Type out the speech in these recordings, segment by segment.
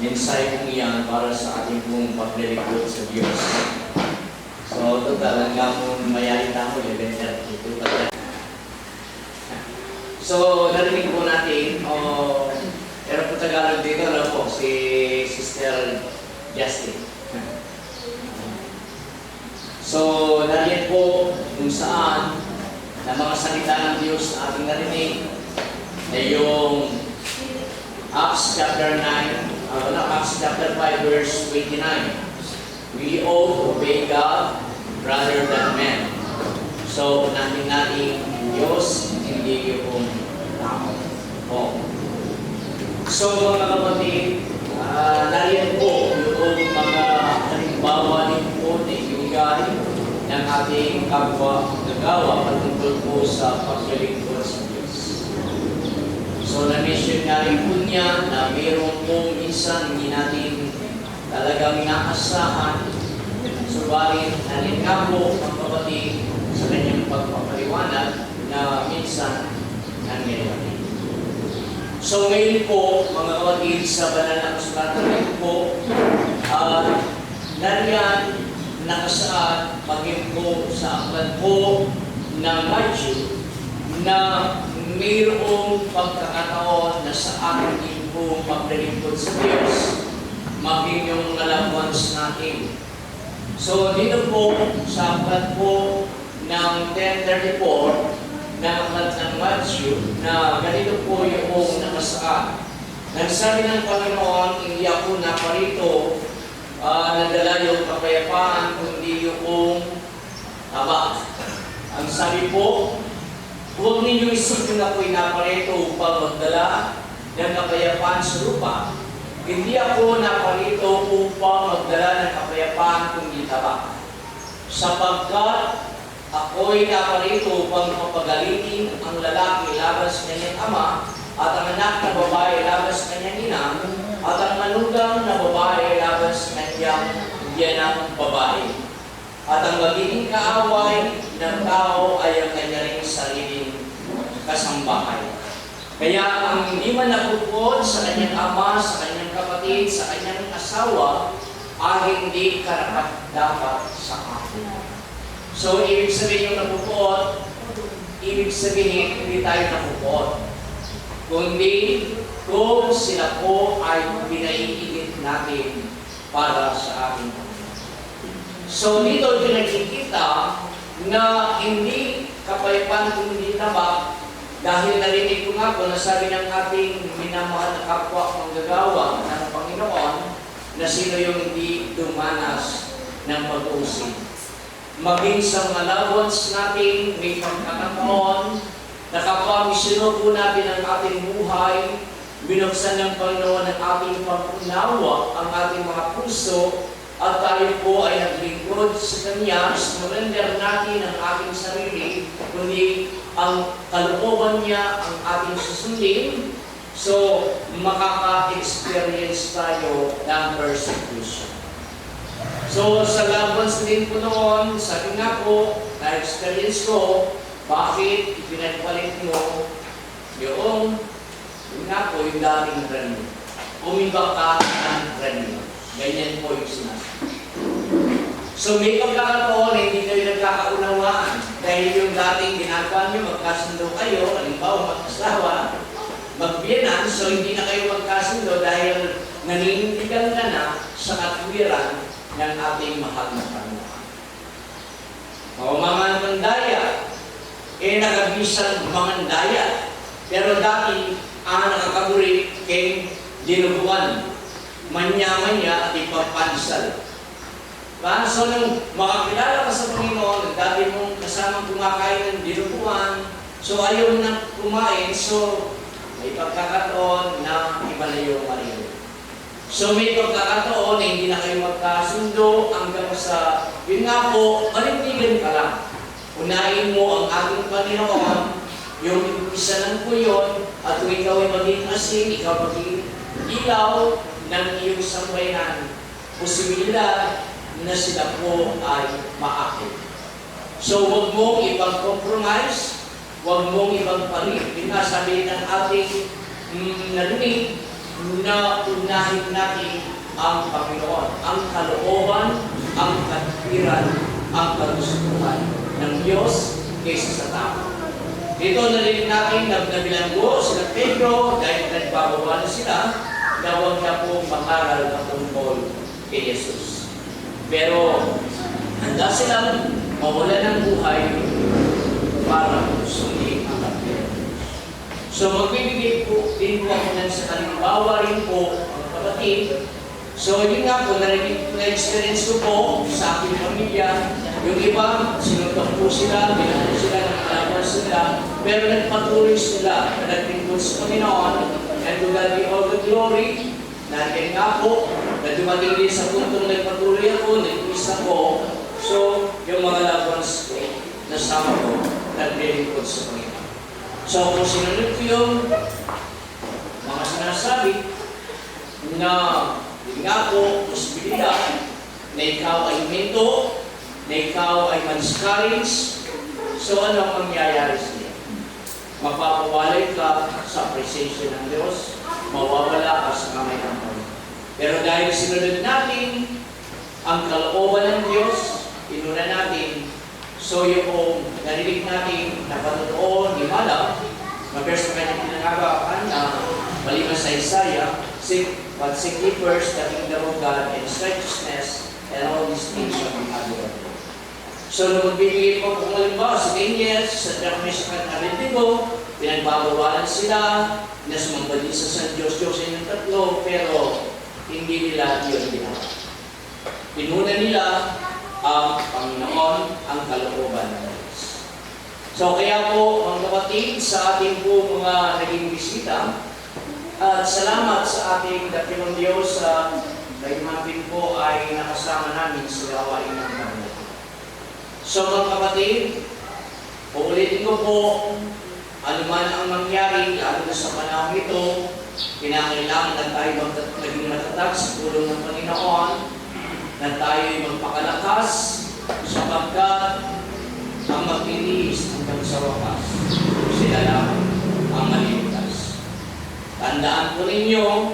mensahe kong iyan para sa ating pong paglilingkod sa Diyos. So, total, hanggang mong mayayin na ako, 11:32. So, narinig po natin, meron po Tagalog dito, ano po, si Sister Justin. So, narinig po kung saan na mga salita ng Diyos na ating narinig ay yung Acts chapter 5 verse 29. We ought to obey God rather than men. So, unahin natin Diyos, hindi yung tao. So, mga kapatid, nariyan po yung mga halimbawa din po na ibigay ng ating kapwa nagawa patungkol po sa paglilingkod sa Diyos. So, na-mention nga rin po niya na mayroon po minsan hindi natin talagang inaasahan. Subalit, nalin nga po ang kapatid sa kanyang pagpapaliwanag na minsan nangyayari. So, ngayon po, mga kapatid, sa banal na kasulatan ngayon po, nariyan nakasaad maging po sa aklat po ng Matthew na mayroong pagkakataon na sa ating din po paglilingkod sa Diyos, maging yung loved ones natin. So, dito po, sa aklat po ng 10:34 ng aklat ng Matthew, na ganito po yung nakasaad. Nagsabi ng Panginoon, hindi ako naparito nadala yung kapayapaan, kundi yung taba. Ang sabi po, huwag ninyo isipin ako'y naparito upang magdala ng kapayapaan sa lupa. Hindi ako naparito upang magdala ng kapayapaan kundi taba. Sapagkat ako'y naparito upang mapagalitin ang lalaki laban sa kanyang ama, at ang anak na babae laban sa kanyang ina, at ang manugang na babae laban sa kanyang biyanang babae. At ang magiging kaaway ng tao ay ang kanyang sariling kasambahay. Kaya ang hindi man napupod sa kanyang ama, sa kanyang kapatid, sa kanyang asawa, ay hindi karapat-dapat sa akin. So, ibig sabihin yung napupod, ibig sabihin hindi tayo napupod. Kundi kung sila po ay pinaiigit natin para sa ating Panginoon. So, dito pinagkikita na hindi kapayapaan kundi taba, dahil narinig ko nga po na sabi ng ating minamahal na kapwa manggagawa ng Panginoon na sino yung hindi dumanas ng pag-usig. Maging sa mga loved ones natin, may pagkakataon na kapag misyon po natin ang ating buhay, binuksan ng Panginoon ang ating pag-unawa, ang ating mga puso, at tayo po ay naglingkod sa Kanya, surrender natin ang ating sarili, kundi ang kalooban niya ang ating susundin, so makaka-experience tayo ng persecution. So sa labans din po noon, sabi nga po, na-experience ko, bakit ipinagpalit mo yung nga po yung dating ranyo. Umibak ka ng ranyo. Ganyan po yung sinasabi. So may pagkakataon, hindi kayo nagkakaunawaan. Dahil yung dating ginagawa nyo, magkasundo kayo, halimbawa mag-asawa, magbiyanan, so hindi na kayo magkasundo dahil naninindigan ka na sa katwiran ng ating mahal na Panginoon. O mga mandaya, nakabisan mga daya. Pero dati, ang nakakaburi kay dinubuan. Manya-manya at ipapansal. So, nung makakilala ka sa Panginoon, dati mong kasamang kumakain ng dinubuan, so ayaw mo nang kumain, so may pagkakataon na iba na yung mariyo. So may pagkakataon na hindi na kayo magkasundo hanggang sa, yun nga po, manindigan ka lang. Unahin mo ang ating Panginoon, yung isa ng kuyon, at kung ikaw ay maging asin, ikaw maging ilaw ng iyong sambayanan, posibilidad na sila po ay maakit. So huwag mong ibang compromise, huwag mong ibang palit. Sabi ng ating narinig, na unahin natin ang Panginoon, ang kalooban, ang katwiran, ang kagustuhan ng Diyos kaysa sa tao. Dito narinig natin na nabilanggo sila Pedro dahil nagbabawa na sila na huwag na pong makaral na tungkol kay Jesus. Pero handa silang mawala ng buhay para sundin ang kapatid. So magbibigay po din po ako ng sa kalimbawa rin po ang kapatid. So yun nga po, na-experience ko po sa aking pamilya. Yung iba, sinuntok po sila, binanay sila, nakalaban sila, pero nagpatuloy sila, nagtingkod sa Panginoon, and to God be all the glory. Nandiyan nga po, na dumating din sa puntong nagpatuloy ako, nag-isa ako. So, yung mga loved ones ko, nasama ko, naglilingkod sa Panginoon. So, kung sinunod ko yung mga sinasabi na yun nga po, posibilidad na ikaw ay minto, na ikaw ay ma-discourage, so ano ang mangyayari sa iyo? Mapapawalay ka sa presensya ng Diyos, mawawala ka sa kamay ng Panginoon. Pero dahil sinunod natin ang kalooban ng Diyos, inuna natin, so yung narinig natin na patutuon ni Mala, mag-verse na kanyang pinangabakan na maliban sa Isaiah, but seek ye first the kingdom of God and His righteousness, and all these things shall be added unto you. So, nung magbibigay po kung halimbawa sa Daniel, sa Termesha at Abednego, pinagbabawalan sila, na sumamba din sa San Diyos sa inyong tatlo, pero hindi nila yun ginawa. Pinuna nila ang Panginoon, ang kalooban ng Diyos. So, kaya po, mga kapatid, sa ating po mga naging bisita, at salamat sa ating dakilang Diyos sa Daimampin po ay nakasama namin sa gawain ng Panginoon. So mga kapatid, uulitin ko po, ano man ang mangyari, lalo na sa panahon ito, kinakailangan na tayo maging matatag sa tulong ng Panginoon, na tayo ay magpakalakas, sapagkat ang magtitiis hanggang sa wakas, sila lang ang maliligtas. Tandaan po ninyo,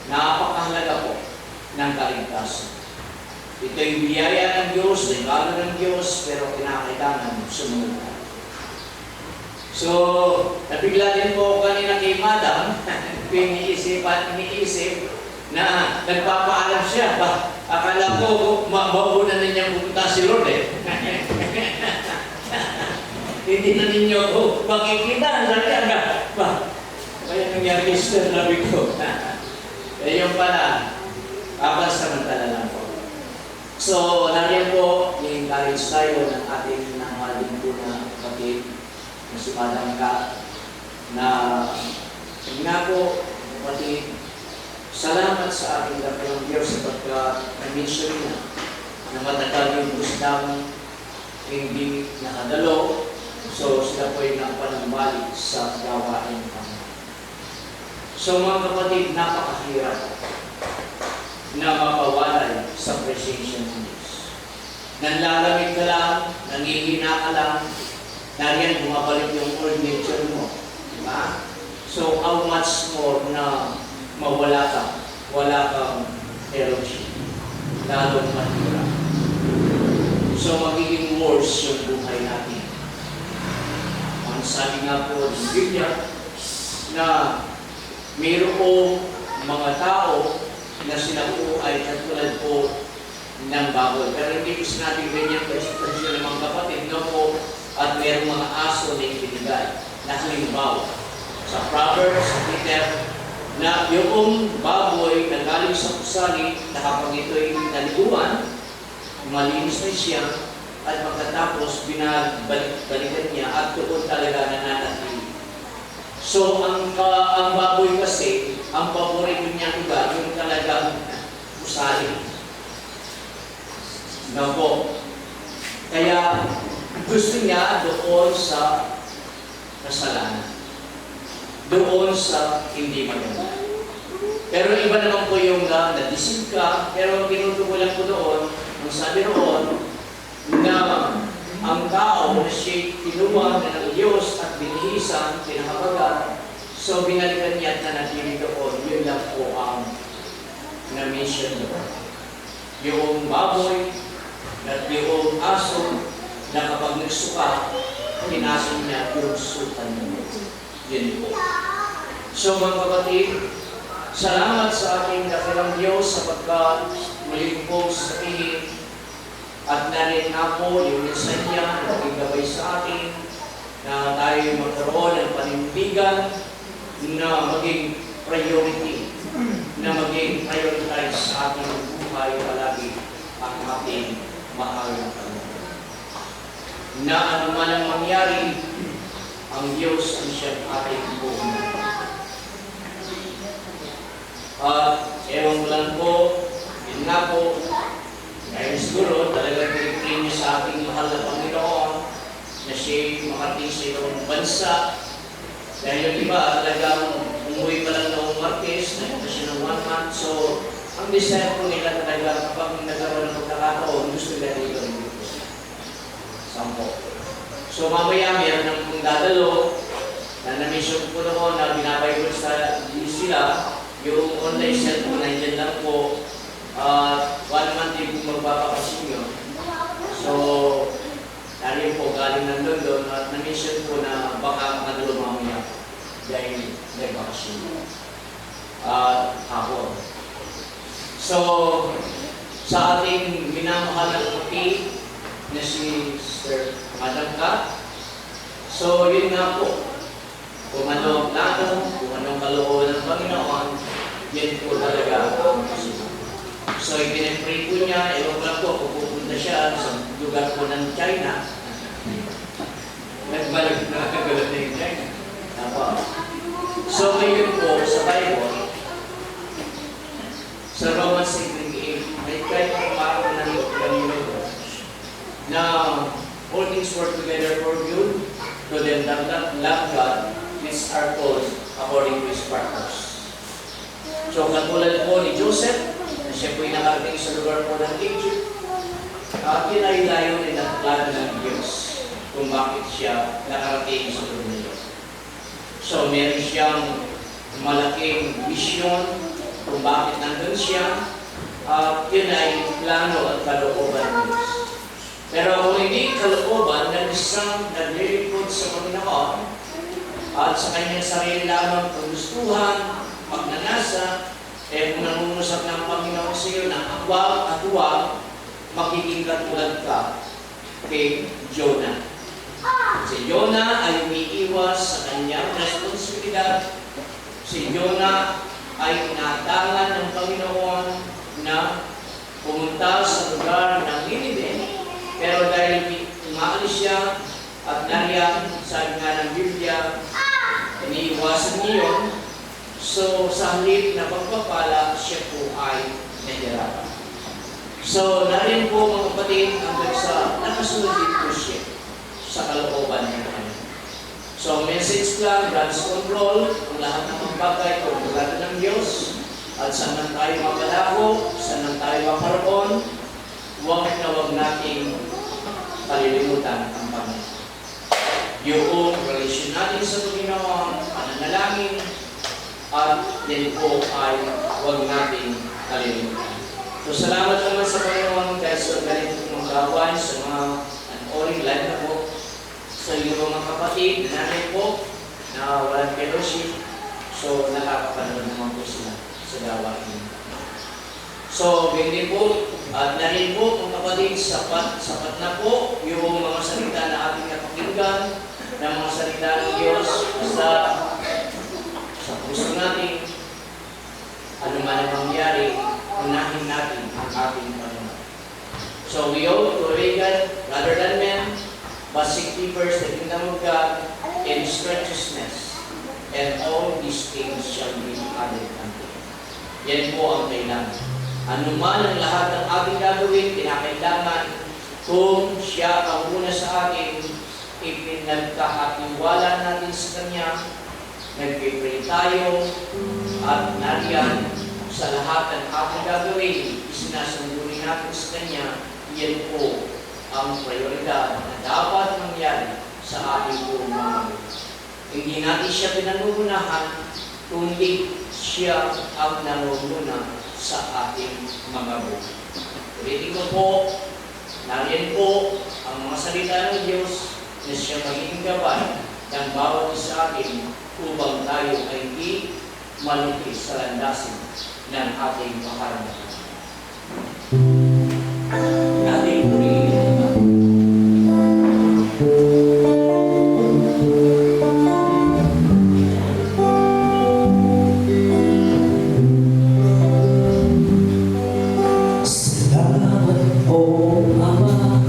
napakahalaga po ng kaligtasan. Ito yung biyaya ng Diyos, regalo ng Diyos, pero kinakailangan sumunod tayo. So, nabigla din po kanina kay Madam, iniisip na nagpapaalam siya. Akala ko, mauna na niyang pupunta si Lord eh. Hindi na ninyo ko makikita. Kaya nangyari sa labi ko. Eh yung pala, kapansamantala lang po. So, nariyan po, i-encourage tayo ng ating namahalin po na kapatid na si Madam Ka na nga po, kapatid, salamat sa ating dakilang Diyos sapagkat na-mention na matagal yung gustang hindi nakadalo. So, sila po ay napanambalik sa gawain ng Panginoon. So, mga kapatid, napakahirap na mapawalay sa presensya ng Diyos. Nanlalamig ka lang, nangihina ka lang, nariyan bumabalik yung old nature mo. Diba? So, how much more na mawala ka, wala kang fellowship, lalong mahirap. So, magiging worse yung buhay natin. Ang sabi nga po ng Biblia na mayroong mga tao na sila po ay katulad po ng baboy. Pero hindi ko sinabi ganyan po sa mga kapatid, no po, at mayroong mga aso na ibinigay na halimbawa. Sa Proverbs, sa Peter, na yung baboy na galing sa kusali na kapag ito'y naliguan, malinis na siya, at pagkatapos binabalikan niya at doon talaga nananatili. So, ang baboy kasi, ang paborito niya iba, yung talagang usali. No po. Kaya, gusto niya doon sa kasalanan. Doon sa hindi maganda. Pero iba naman po yung na-deceive ka, pero ang tinutukulan ko doon, ang sabi roon, na ang tao na siya kinuha na ng Diyos at binihisan, pinakabagat, so binalikan niya at nanatili doon, yun lang na mission doon. Yung baboy at yung aso na kapag nagsuka, pinasin niya yung sukan niya. Yan po. So mga kapatid, salamat sa ating dakilang Diyos sapagkat muli po sa atin at narin na po yung minsan niya na nagigabay sa atin na tayo magkaroon ng panindigan na maging priority, na maging prioritize sa ating buhay palagi ang ating mahal na Panginoon. Na anuman ang mangyari, ang Diyos ang siyang ating buhay. At ewan ko lang po, yun nga po, dahil siguro talagang pinipin niya sa ating mahal na Panginoon na siya'y makarating sa ibang bansa. Dahil yung iba talagang umuwi pa lang noong Martes, nagpunta siya ng 1 month. So, ang desire po nila talaga kapag nagkaroon ng pagkakataon, gusto nila dito rin dito. Sampo. So, mamaya meron ng kung dadalo na na-mission po noon na binabible sa sila. Yung online cellphone, nandiyan lang po, 1 month din po magpapakasin yun. So, nariyan po galing ng London at na-mission po na baka makadalo mamaya dahil nagbakasyon. Hapon. So, sa ating minamahal na kapatid na si Sir Madam Ka, so yun nga po, kung ano ang plano, kung anong kalooban ng Panginoon, yan po talaga ang kasunod. So, ipinipray po niya, ewan ko lang po, kung pupunta siya sa lugar po ng China, nagbalik na kagalat na yung China. So, ngayon po, sa Bible, sa Romans 8:28, may kahit pumaro ng Lord na all things work together for good to them that love God, these are called according to His purpose. So, katulad po ni Joseph, na siya po'y nakarating sa lugar po ng Egypt, at yun ay layunin ng plano ng Diyos kung bakit siya nakarating sa lugar na yun. So, meron siyang malaking vision kung bakit nandun siya, at yun ay plano at kalooban ng Diyos. Pero kung hindi kalooban ng isang naglilipod sa Panginoon at sa kanyang sarili lamang kagustuhan, pagnanasa, kung nangungusap ng Panginoon sa iyo ng agwag at huwag, magiging katulad ka kay Jonah. Si Jonah ay umiiwas sa kanyang responsibilidad. Si Jonah ay inatangan ng Panginoon na pumunta sa lugar ng Nineveh, pero dahil umaalis siya at nariyan, sabi nga ng Biblia, iniiwasan niya yun. So, sa halip na pagpapala, siya po ay nahirapan. So, narin po mga kapatid, hanggang sa nakasunod din po siya sa kalooban ng Panginoon. So, message lang, God's control, ang lahat ng mga bagay, kontrolado ng Diyos, at saan nang tayo makalako, saan nang tayo makaroon, huwag na huwag nating palilimutan ang Panginoon. Yung relasyon natin sa Panginoon, pananalangin, at yan po ay huwag nating kalilimutan. So, salamat naman sa Panginoon dahil sa ganitong mga gawain, sa mga anoring live na po, sa iyo mga kapatid, nanay po, na walang fellowship, so nakakapanood naman po sila sa gawain. So, hindi po, at narin po, mga kapatid, sapat na po yung mga salita na ating napakinggan, ng mga salita ng Diyos sa puso natin, ano man ang mangyari, unahin natin ang ating Panginoon. So, we ought to obey God rather than men, but seek ye first the kingdom of God and His righteousness, and all these things shall be added unto you. Yan po ang kailangan. Ano man ang lahat ng ating gagawin, kinakailangan kung siya ang una sa atin, ipinagkakatiwala natin sa Kanya, nag-pray tayo, at nariyan sa lahat ng ating gagawin, isinasambuli natin sa Kanya, yan po ang prioridad na dapat mangyari sa ating buong mga. Hindi natin siya pinanugunahan, kundi siya ang nangunguna sa ating mga buhay. Ulitin ko po, nariyan po ang mga salita ng Diyos na siya magiging gabay ng bawat isa atin upang tayo ay di malupit sa landasin ng ating makaramdaman. Natin purihin naman. Salamat po, Ama,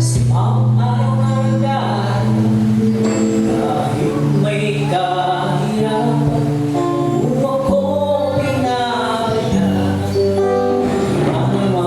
sa pang-araw-araw. Kahit may kahirapan, upang ko pinabayaan. Ang mga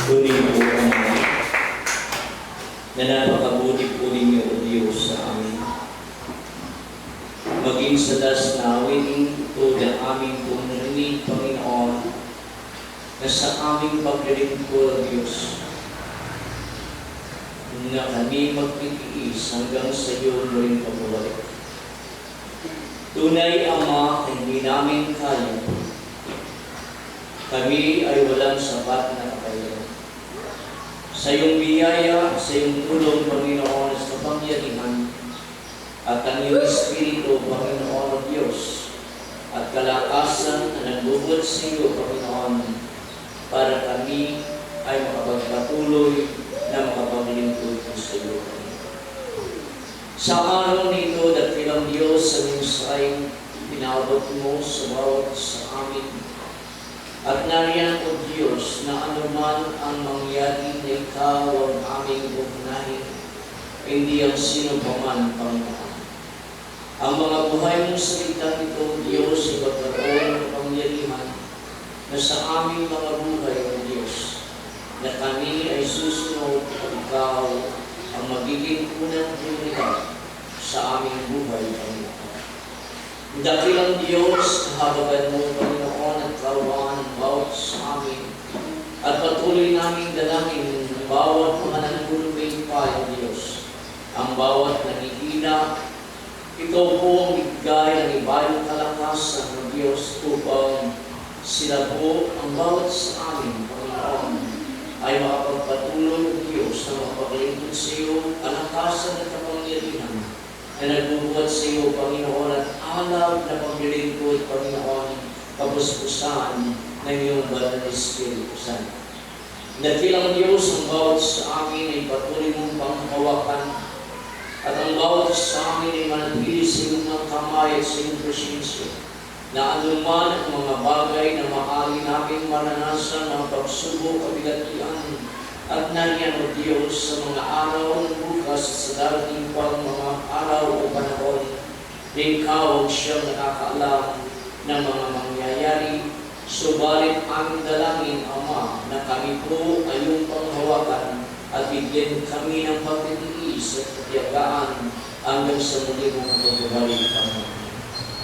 Kunin po ang na napakabuti po ninyo, O Diyos, sa amin. Maging sa dasnawin ito na aming pong narinig, Panginoon, na sa aming paglilingkod, O Diyos, na kami magtitiis hanggang sa iyo muling pagbabalik. Tunay, Ama, hindi namin kaya. Kami ay walang sapat na kakayahan. Sa iyong biyaya, sa iyong tulong, Panginoon, sa kapangyarihan, at ang iyong Espiritu, Panginoon o Diyos, at kalakasan na nagbubot sa iyo, Panginoon, para kami ay makapagpatuloy na makapaglingkod sa iyo. Sa araw nito, dakilang Diyos, sa minsay, pinabot mo sa bawat sa amin. At nariyan, O Diyos, na anuman ang mangyari na ikaw ang aming unahin, hindi ang sino pa man, Panginoon. Ang mga buhay mong salita nito, Diyos, ay magkaroon ng pangyarihan na sa aming mga buhay, O Diyos, na kami ay susunod at ikaw ang magiging unang prioridad sa aming buhay, Panginoon. Dakilang Diyos, habagan mo, Panginoon, at kaawaan ng bawat sa amin, at patuloy naming dalangin ng bawat mga nanulubay pa, O Diyos, ang bawat nangihina. Ikaw po ang bigay ng ibayong kalakasan ng Diyos upang sila po ang bawat sa amin, Panginoon, ay makapagpatuloy ng Diyos na makapaglingkod sa iyo, kalakasan at kapangyarihan na nagbubuhat sa iyo, Panginoon, at alab na paglilingkod, Panginoon, kapuspusan ng iyong banal na Espiritu Santo. Dakilang Diyos, ang bawat sa amin ay patuloy mong panghawakan, at ang bawat sa amin ay manatili sa iyong mga kamay at sa iyong presensya, na anuman ang mga bagay na maaari namin maranasan ng pagsubok, kabigatian, at nariyan, O Diyos, sa mga araw ng bukas at sa darating pang mga araw o panahon, na ikaw ang siyang nakakaalam ng mga mangyayari. Subalit aming dalangin, Ama, na kami po ay iyong panghawakan at bigyan kami ng pagtitiis at katiyagaan hanggang sa muli mong pagbabalik, Panginoon.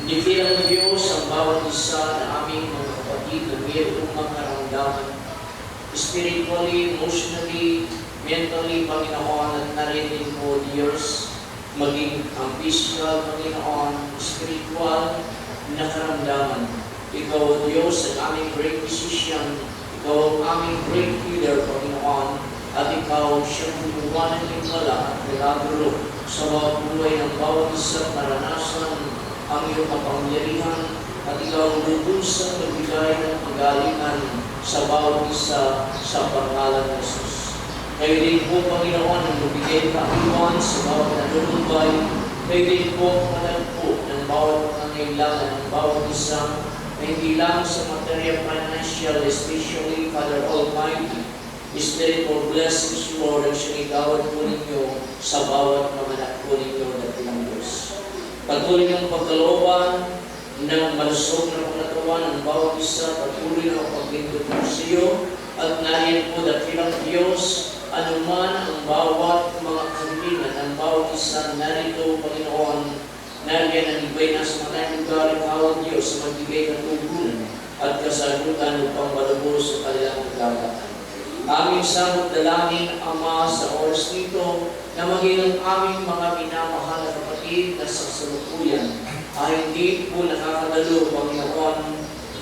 Dikilang Diyos ang bawat isa na aming mga kapatid na mayroong mga karamdaman, spiritually, emotionally, mentally, Panginoon, at narinig mo, Diyos, maging ang physical, Panginoon, spiritual na karamdaman. Ikaw, O Diyos, ang aming great physician, ikaw ang aming great healer, Panginoon, at ikaw siyang gumawa ng himala at milagro sa bawat buhay ng bawat isang naranasan ang iyong kapangyarihan, at ikaw ang lubusang nagbigay ng pagalingan sa bawat isa sa pangalan ng Jesus. Kayo din po, Panginoon, ang magbigay kaayuan sa bawat nanunubay. Kayo din po managpo ng bawat pangangailangan ng bawat isa, na hindi lang sa material, financial, especially, Father Almighty, Spirit for blessings, Lord, ang siyang igawad po ninyo sa bawat mga anak po ninyo na pinanggos. Patuloy ng pagkalooban ng malusog na panglatawan ng bawat isa, patuloy na paglingkod mo sa iyo, at nariyan po dakilang Diyos, anuman ang bawat mga kahilingan, ang bawat isa narito, Panginoon, nariyan ang ibay na sa mga lugar, ikaw, Diyos, sa magbigay ng tugunan at kasagutan upang malubos sa kanilang nagkakataan. Aming samot dalangin, Ama, sa oras nito, na maging ang aming mga minamahal na kapatid na sa kasalukuyan ay hindi po nakakadalo, Panginoon.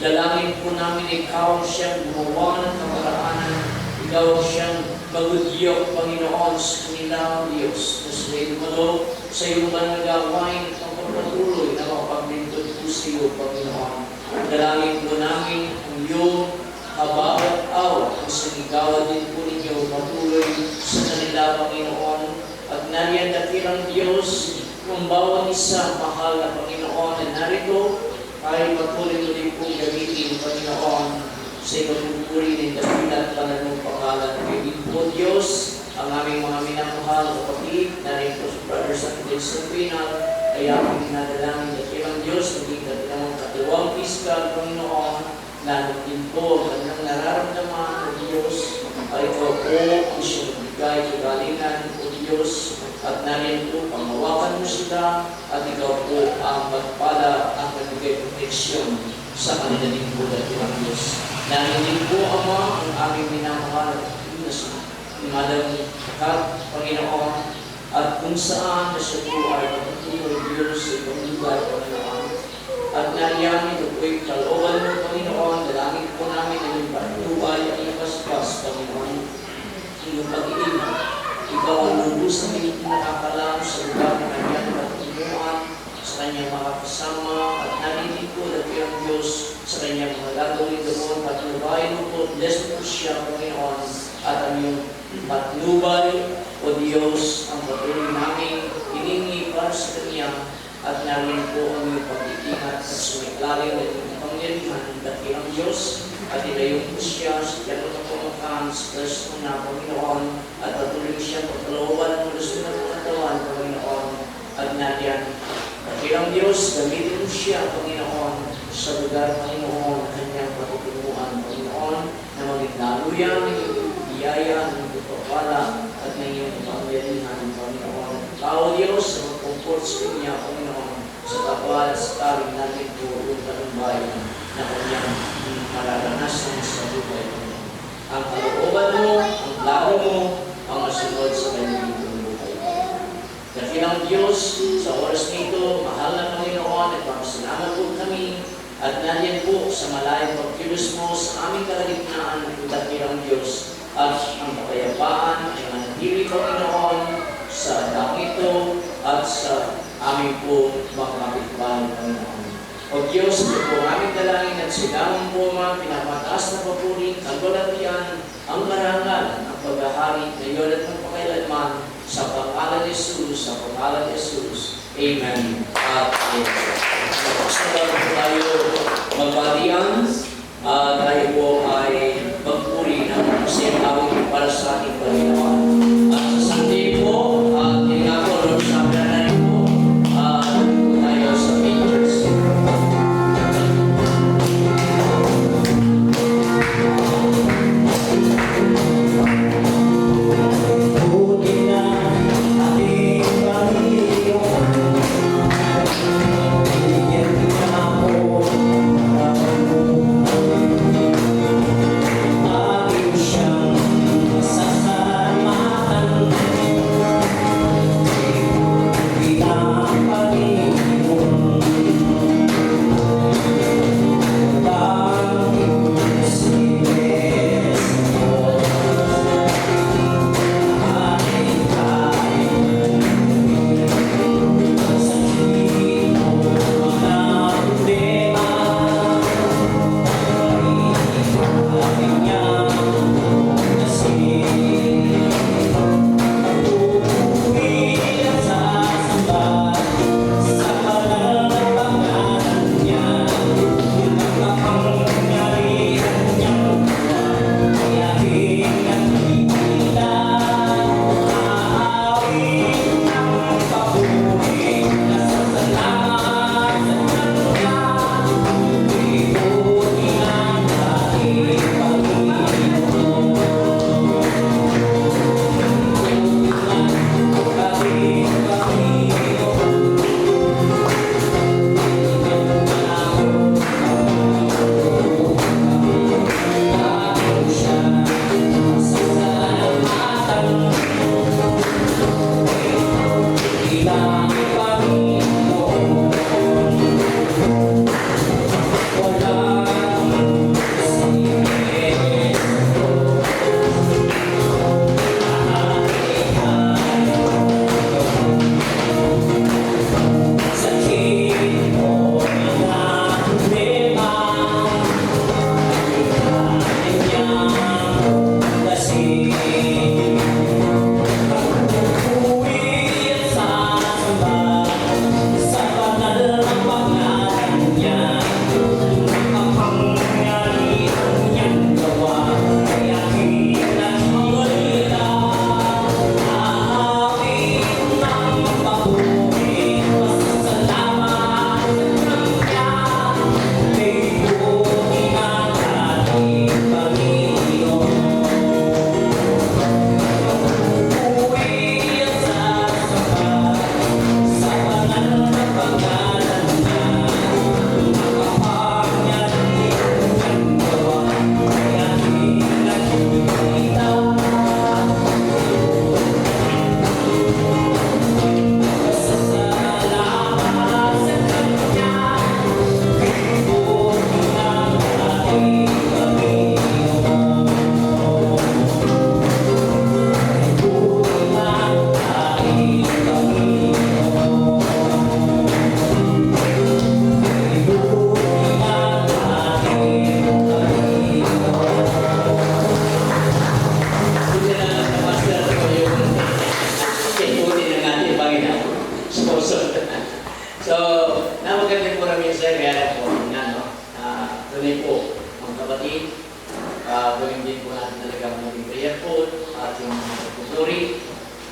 Dalangin po namin ikaw siyang gumawa ng kaparaanan, ikaw siyang magudyok, Panginoon, sa kanila, Diyos, na sila dumalo sa iyong managawain at pagpatuloy na makapaglingkod po sa iyo, Panginoon. Dalangin po namin ang iyong haba at awa ang sinigawa din po ninyo patuloy sa kanila, Panginoon. At nariyan dakilang Diyos, kung bawat isa mahal na Panginoon na narito, ay patuloy mo din po gamitin, Panginoon, sa ipagpupuri ng dakilat para ng pangalan. Kayo po, Diyos, ang aming mga minamahal na kapatid, narito sa Brothers and Sisters Pinal, ay aming dinadalangin dakilang Diyos, maging dakilang katuwang fiskal, Panginoon, na din po ang nararamdaman ng Diyos ay po ang siyang bigay kagalingan o Diyos at narin po panghawakan mo sila at ikaw po ang magpala ang kanigay proteksyon sa kanila din po dakilang Diyos. Narin po, Ama, ang aming minamahal at Madam Kat, Panginoon, at kung saan na siya po ay patutuloy Diyos sa ibang lugar, Panginoon. At nariyan ito po'y kalooban mo, Panginoon, dalangin po namin na yung patnubay at ipaspas, Panginoon, yung pag-iingat. Ikaw ang lubos na nakakalam sa lugar ng kanyang patutunuan, sa kanyang mga kasama, at narinig po na ang Diyos sa kanyang mga gagawin doon. Patnubay mo po, bless mo siya, Panginoon, at ang iyong patnubay, o Diyos, ang patuloy namin hiningi para sa Kanya at namin po ang iyong pag-iingat at sumiklalim na iyong pangyarihan dakilang Diyos at ilayo po siya sa tiyan na pamakaan sa Kristo na Panginoon at patuloy siya pagkalooban ng gusto ng katawan, Panginoon, at nariyan. Dakilang Diyos, gamitin mo siya, Panginoon, sa lugar, Panginoon, kanyang patutunuan, Panginoon, na maging laluyan ng iyong biyaya, ng iyong pagpapala, at ng iyong pangyarihan, Panginoon. Tao Diyos, sa mag-comfort sa Kanya, Panginoon, sa kapal, sa taring natin po, yung talumbay na kanyang mararanasan sa buhay, Panginoon. Ang kalooban mo, ang plano mo, ang masunod sa kanyang buhay. Dakilang Diyos, sa oras nito, mahal na Panginoon, at pamasalamat po kami, at nandiyan po sa malayang pagkilos mo sa aming kalagitnaan, dakilang Diyos, at ang kapayapaan ay manatili, Panginoon, sa dangito at sa aming po mga kapitbahay, Panginoon. O Diyos, ito po aming dalangin at silamang po mga pinapataas na papuri, kalulatian, ang marangal, ang paghahari, ngayon at magpakailanman, sa pangalan ni Jesus, sa pangalan ni Jesus. Amen. At amen. Salamat po tayo magbatian. Tayo po ay magpuri ng siyang para sa ating Panginoon. At sa Sunday po, tinako rin sa pananin po, tayo sa pictures. Buti na ating Panginoon,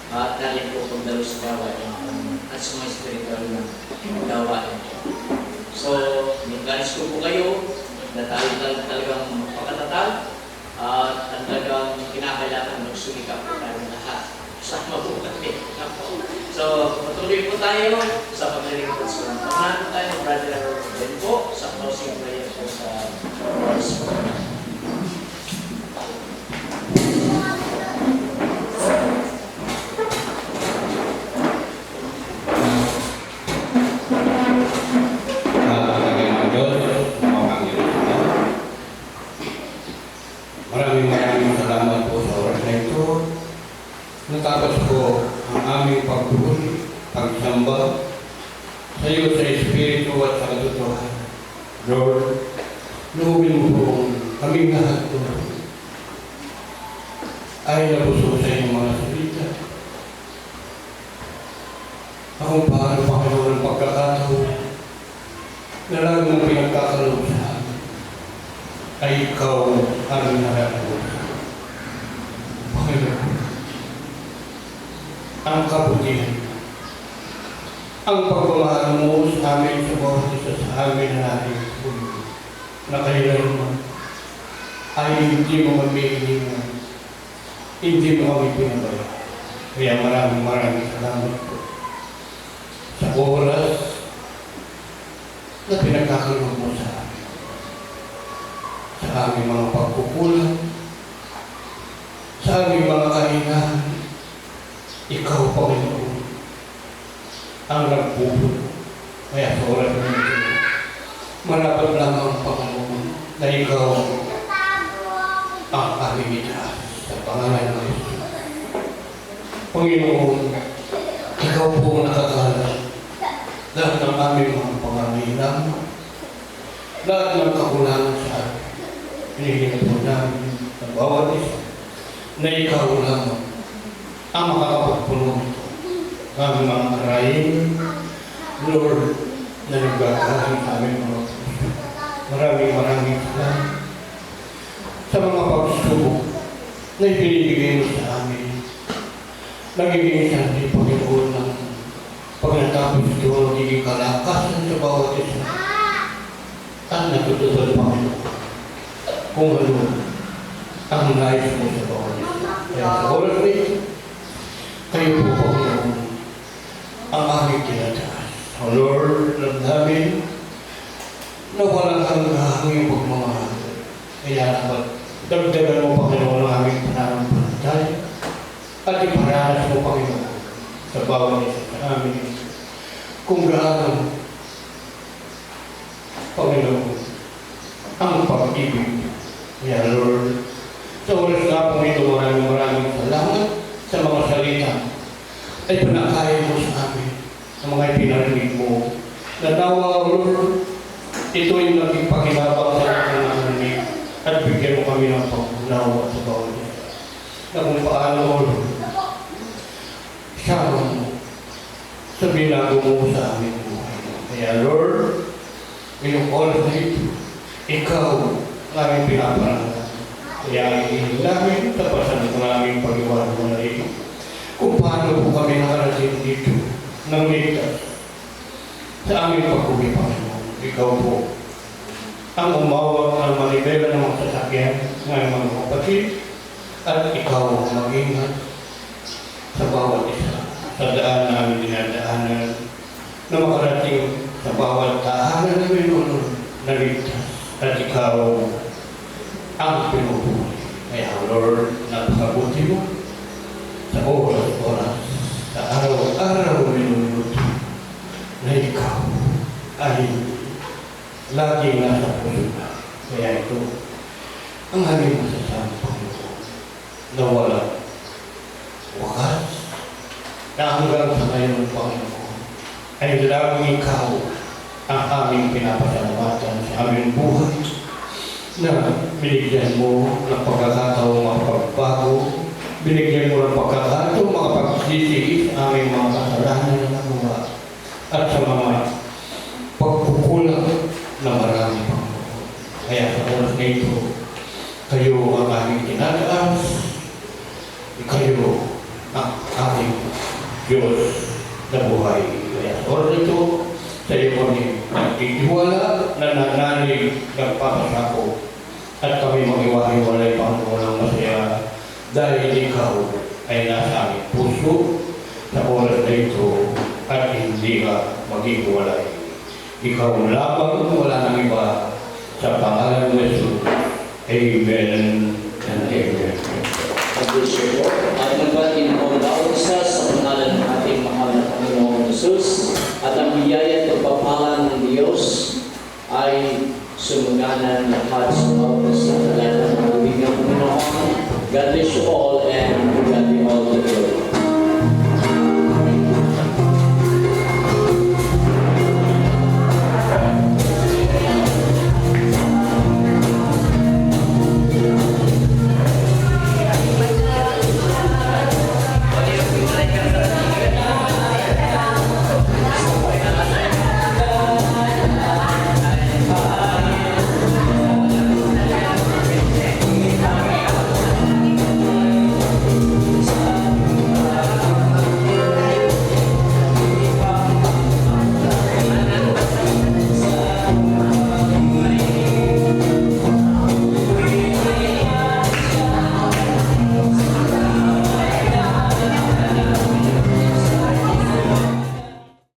at nalit po pagdalo sa gawain at sa mga spiritual na gawain. So, nagkalis ko po kayo na tayo talagang mapakatatag at talagang kinakailangan magsumikap po tayo lahat. Sama po kami. So, patuloy po tayo sa paglilingkod sa mga pamahan po tayo ng Brother Ben po sa closing prayer po sa Lord's Prayer. Maraming salamat po sa oras na ito. Natapos ko ang aming pagpupuli, pagsamba sa iyo sa Espiritu at sa katotohanan. Lord, luhubin mo po kaming lahat po ay nabusog sa inyong mga salita. Akong paano, Panginoon, ang pagkakataon na lagi mong pinagkakaloob sa amin ay ikaw ang nararamdaman. Panginoon, ang kabutihan, ang pagmamahal mo sa amin sa bawat isa sa amin na natin na kailanman ay hindi mo mamihingan, hindi mo kami pinabaya. Kaya maraming salamat po sa oras na pinagkakaloob mo sa amin, sa aming mga pagkukulang, sa aming mga kahinaan. Ikaw, Panginoon, ang nagpupuno. Kaya sa oras na ito, malapad lamang, Panginoon, na ikaw ang aming itaas sa pangalan ng Yesus. Panginoon, ikaw po ang nakakala lahat ng aming mga pangangailangan, lahat ng kakulangan sa amin. Hinihingi po namin sa bawat isa na ikaw lamang ang makakapagpuno nito. Kami mga karayin, Lord, na nagbakasin sa aming mga puso. Maraming salamat sa mga pagsubok na ibinibigay mo sa amin. Nagiging santi, Panginoon, ng pag natapos ito, nagiging kalakasan sa bawat isa. At natutupad, Panginoon, kung ano ang nais mo sa bawat isa. Kaya sa oras na ito, kayo po, Panginoon, ang aming tinataas. O Lord, alam namin na walang hanggang yung pagmamahal. Kaya dapat dagdagan mo, Panginoon, ang aming pananampalataya at iparanas mo, Panginoon, sa bawat isa sa amin kung gaano, Panginoon, ang pag-ibig. Kaya Lord, sa oras na po ito, maraming salamat sa mga salita ay panakain mo sa amin ang mga pinarinig mo. Natawa, Lord, ito yung naging pakinabang sa aking narinig at bigyan mo kami ng pag-unawa sa bawat isa. Na kung paano, Lord, sama mo sa binago mo sa aming buhay. Kaya, Lord, ngayong oras na ito, ikaw ang aming pinaparangan. Kaya ang hihingin namin sa pasan ng aming pag-iwan mo na ito. Kung paano po kami nakarating dito ng ligtas sa aming pag-uwi, Panginoon. Ikaw po ang umawag ng manibela ng mga sasakyan ng mga kapatid at ikaw ang mag-ingat sa bawat isa sa daan namin dinadaanan na makarating sa bawat tahanan namin na ligtas at ikaw ang pinupunin. Kaya, Lord, napakabuti mo sa oras, sa araw-araw minuto na ikaw ay laging nasa puso na. Kaya ito ang aming masasabi, Panginoon, na wala wakas na hanggang sa ngayon, Panginoon, ay laging ikaw ang aming pinapasalamatan sa aming buhay na binigyan mo ng pagkakataong makapagbago, binigyan mo ng pagkakataong makapagsisi sa aming mga kasalanan na nagawa at sa mga pagkukulang na marami, Panginoon. Kaya sa oras na ito, kayo ang aming tinataas, kayo ang aming Diyos na buhay. Kaya sa oras ito, sa iyo kami nagtitiwala na nanalig nagpapasako at kami mag-iwahiwalay Panginoon ng masaya dahil ikaw ay nasa aming puso sa oras na ito at hindi ka mag-iwalay. Ikaw lamang, wala nang iba, sa pangalan ng Jesus. Amen and amen. Pag-usyo po. At magbatin po ang bawat isa sa pangalan ng ating mahal na Panginoong Jesus. At ang biyaya at pagpapala ng Diyos ay sumaganan lahat sa bawat isa. Lahat ng mga Panginoon. God bless you all.